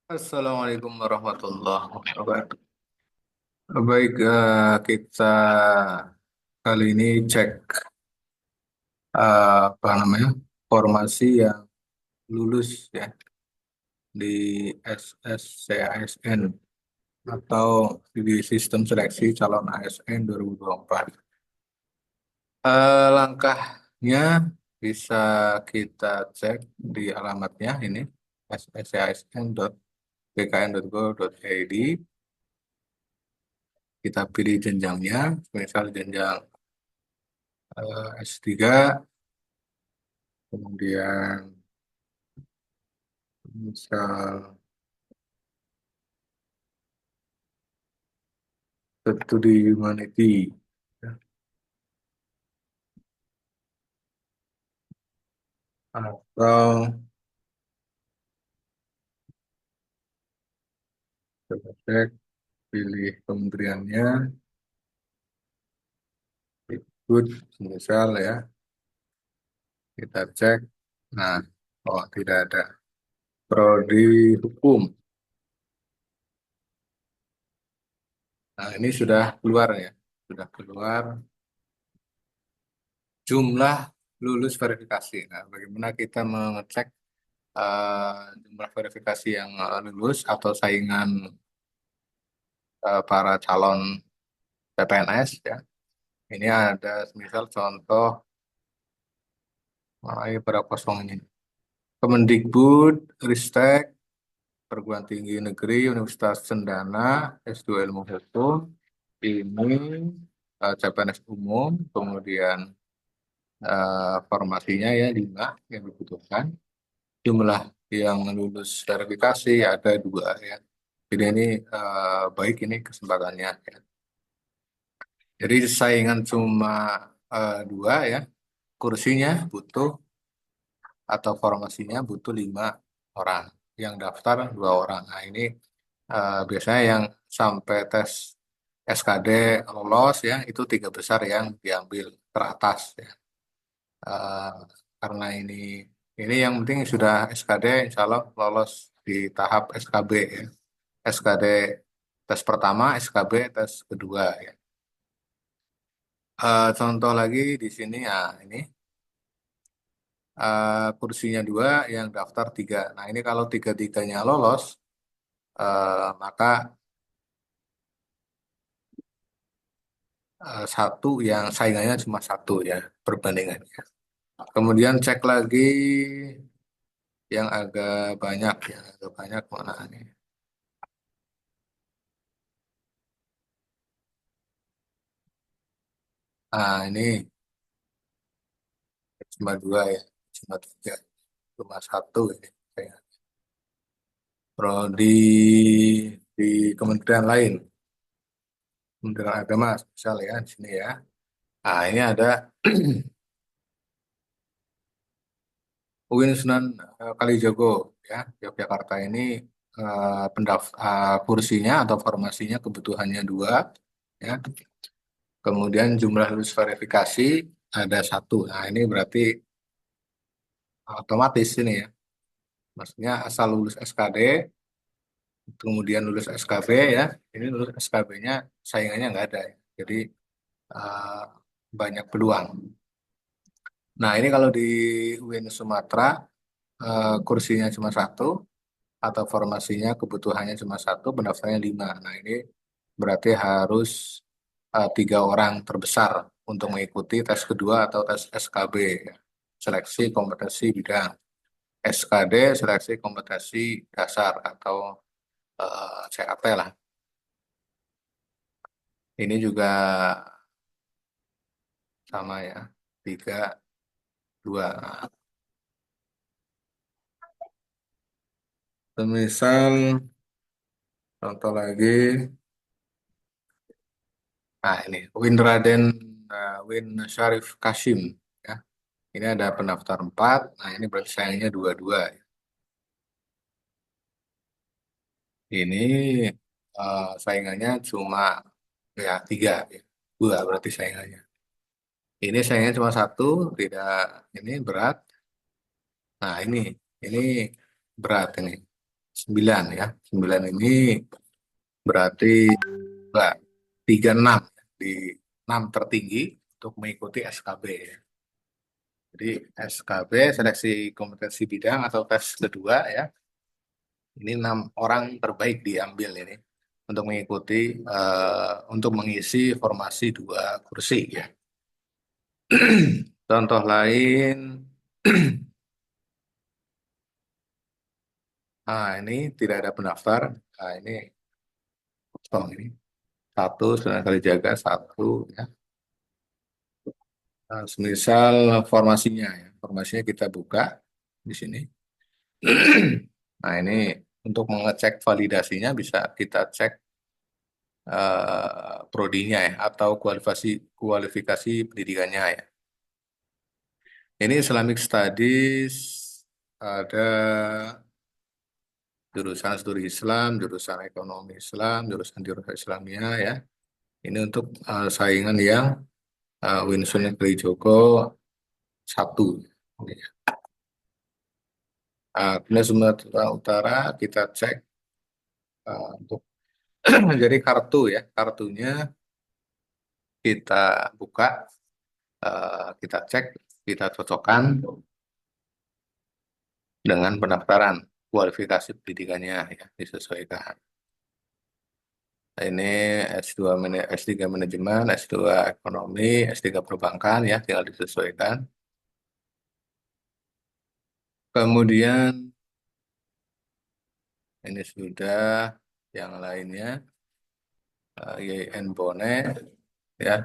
Assalamualaikum warahmatullahi wabarakatuh. Baik, kita kali ini cek apa namanya formasi yang lulus ya di SSCASN atau di Sistem Seleksi Calon ASN 2024. Langkahnya bisa kita cek di alamatnya ini sscsn.bkn.go.id. Kita pilih jenjangnya, misal jenjang S3, kemudian misal studi humanity, ya. Atau coba cek, pilih kementeriannya, ikut, misal ya, kita cek, nah, oh tidak ada. Prodi hukum, nah ini sudah keluar ya, sudah keluar jumlah lulus verifikasi. Nah, bagaimana kita mengecek jumlah verifikasi yang lulus atau saingan para calon CPNS ya. Ini ada misal contoh berapa kosong ini. Kemendikbud, Ristek, Perguruan Tinggi Negeri, Universitas Cendana, S2 Ilmu Hukum, ini CPNS umum, kemudian formasinya ya 5 yang dibutuhkan. Jumlah yang lulus verifikasi ada 2 ya. Jadi ini baik ini kesempatannya ya. Jadi saingan cuma 2 ya. Kursinya butuh atau formasinya butuh 5 orang. Yang daftar 2 orang. Nah ini biasanya yang sampai tes SKD lolos ya itu 3 besar yang diambil teratas ya. Eh, karena ini yang penting sudah SKD insya Allah lolos di tahap SKB ya. SKD tes pertama, SKB tes kedua ya. Contoh lagi di sini ya ini kursinya 2 yang daftar 3. Nah ini kalau tiga-tiganya lolos maka satu yang saingannya cuma satu ya perbandingannya. Kemudian cek lagi yang agak banyak ya, agak banyak mana nih? Ini cuma 2 ya, cuma 3, cuma satu ini. Prodi di kementerian lain, Kementerian Agama, misal ya di sini ya. Ini ada UIN Sunan Kalijogo ya, Yogyakarta ini kursinya atau formasinya kebutuhannya 2 ya. Kemudian jumlah lulus verifikasi ada 1. Nah ini berarti otomatis ini ya. Maksudnya asal lulus SKD, kemudian lulus SKB ya. Ini lulus SKB-nya saingannya nggak ada ya. Jadi eh, banyak peluang. Nah ini kalau di UIN Sumatera kursinya cuma 1 atau formasinya kebutuhannya cuma 1, pendaftarnya 5. Nah ini berarti harus 3 orang terbesar untuk mengikuti tes kedua atau tes SKB, ya. Seleksi kompetensi bidang. SKD, seleksi kompetensi dasar atau CAT lah. Ini juga sama ya, 3, 2. Misal contoh lagi, nah ini Win Raden, Win Syarif Kashim. Ya. Ini ada pendaftar 4, nah ini berarti sayangnya 2-2. Ini saingannya cuma ya 3, ya. 2 berarti saingannya. Ini saingannya cuma 1, tidak ini berat. Nah ini berat ini. 9 ya. 9 ini berarti enggak, 36 di 6 tertinggi untuk mengikuti SKB ya. Jadi SKB seleksi kompetensi bidang atau tes kedua ya. Ini 6 orang terbaik diambil ini untuk mengikuti untuk mengisi formasi 2 kursi ya. Contoh lain, ini tidak ada pendaftar. Nah, ini kosong ini. Satu, 9 kali jaga, satu ya. Nah, semisal formasinya ya. Formasinya kita buka di sini. Nah, ini untuk mengecek validasinya bisa kita cek prodinya ya atau kualifikasi pendidikannya ya. Ini Islamic Studies ada jurusan studi Islam, jurusan ekonomi Islam, jurusan Islamia ya. Ini untuk saingan yang Winston Joko satu. Kemudian Sumatera Utara kita cek untuk jadi kartu ya, kartunya kita buka, kita cek, kita cocokkan dengan pendaftaran kualifikasi pendidikannya ya disesuaikan. Nah, ini S2 S3 manajemen, S2 ekonomi, S3 perbankan ya tinggal disesuaikan. Kemudian ini sudah yang lainnya YN Bone ya,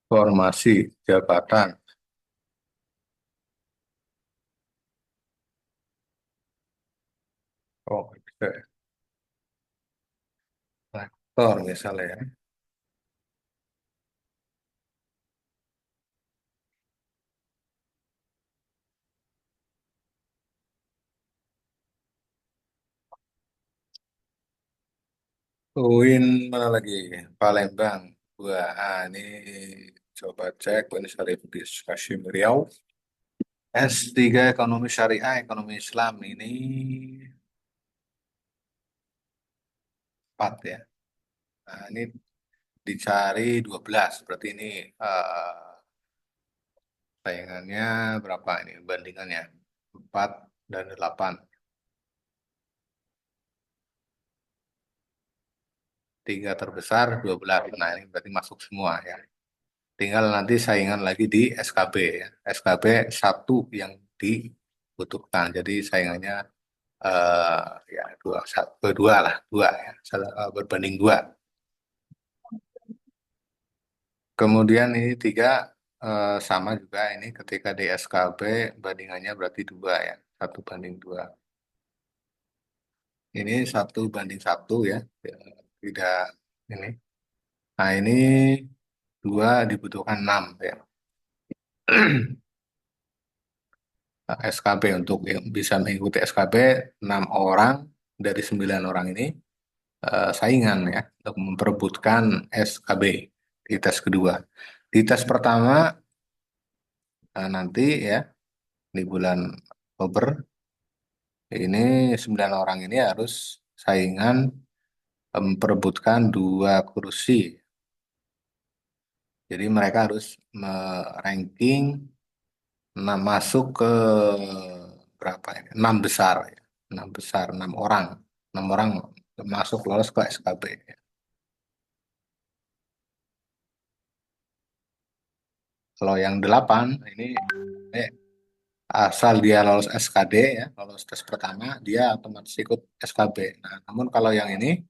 formasi jabatan. Oh, bisa ya. Rektor misalnya ya. UIN mana lagi? Palembang. Wah, ini coba cek ini Syarif di Hashim Riau. S3 Ekonomi Syariah, Ekonomi Islam ini 4 ya. Nah, ini dicari 12. Berarti ini saingannya berapa ini bandingannya? 4 dan 8. 3 terbesar, 12. Nah, ini berarti masuk semua ya. Tinggal nanti saingan lagi di SKB ya. SKB satu yang dibutuhkan. Jadi saingannya eh ya dua, satu, dua lah, dua ya. Berbanding dua. Kemudian ini 3 sama juga ini ketika di SKB bandingannya berarti 2 ya. 1 banding 2. Ini 1 banding 1 ya. Ya, tidak ini. Nah ini 2 dibutuhkan 6 ya. SKB untuk yang bisa mengikuti SKB 6 orang dari 9 orang ini saingan ya untuk memperebutkan SKB di tes kedua. Di tes pertama nanti ya di bulan Oktober ini 9 orang ini harus saingan memperebutkan 2 kursi. Jadi mereka harus ranking masuk ke berapa ini? 6 besar ya. 6 besar, 6 orang. 6 orang masuk lolos ke SKB. Kalau yang 8 ini eh, asal dia lolos SKD ya, lolos tes pertama, dia otomatis ikut SKB. Nah, namun kalau yang ini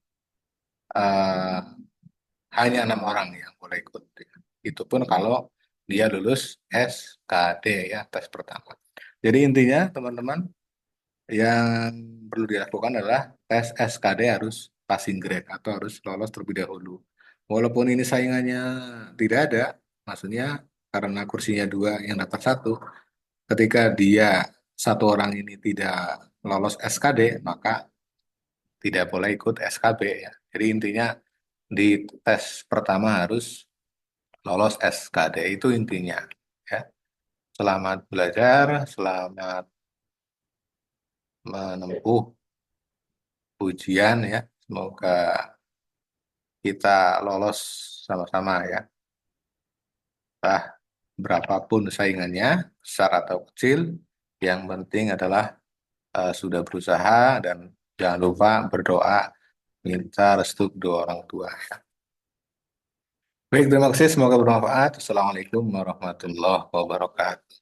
eh, hanya 6 orang yang boleh ikut. Itu pun kalau dia lulus SKD ya, tes pertama. Jadi intinya teman-teman yang perlu dilakukan adalah tes SKD harus passing grade atau harus lolos terlebih dahulu. Walaupun ini saingannya tidak ada, maksudnya karena kursinya 2 yang dapat 1, ketika dia 1 orang ini tidak lolos SKD, maka tidak boleh ikut SKB ya. Jadi intinya di tes pertama harus lolos SKD itu intinya. Ya. Selamat belajar, selamat menempuh ujian ya. Semoga kita lolos sama-sama ya. Nah, berapapun saingannya, besar atau kecil, yang penting adalah sudah berusaha dan jangan lupa berdoa, minta restu kedua orang tua. Baik, terima kasih. Semoga bermanfaat. Assalamualaikum warahmatullahi wabarakatuh.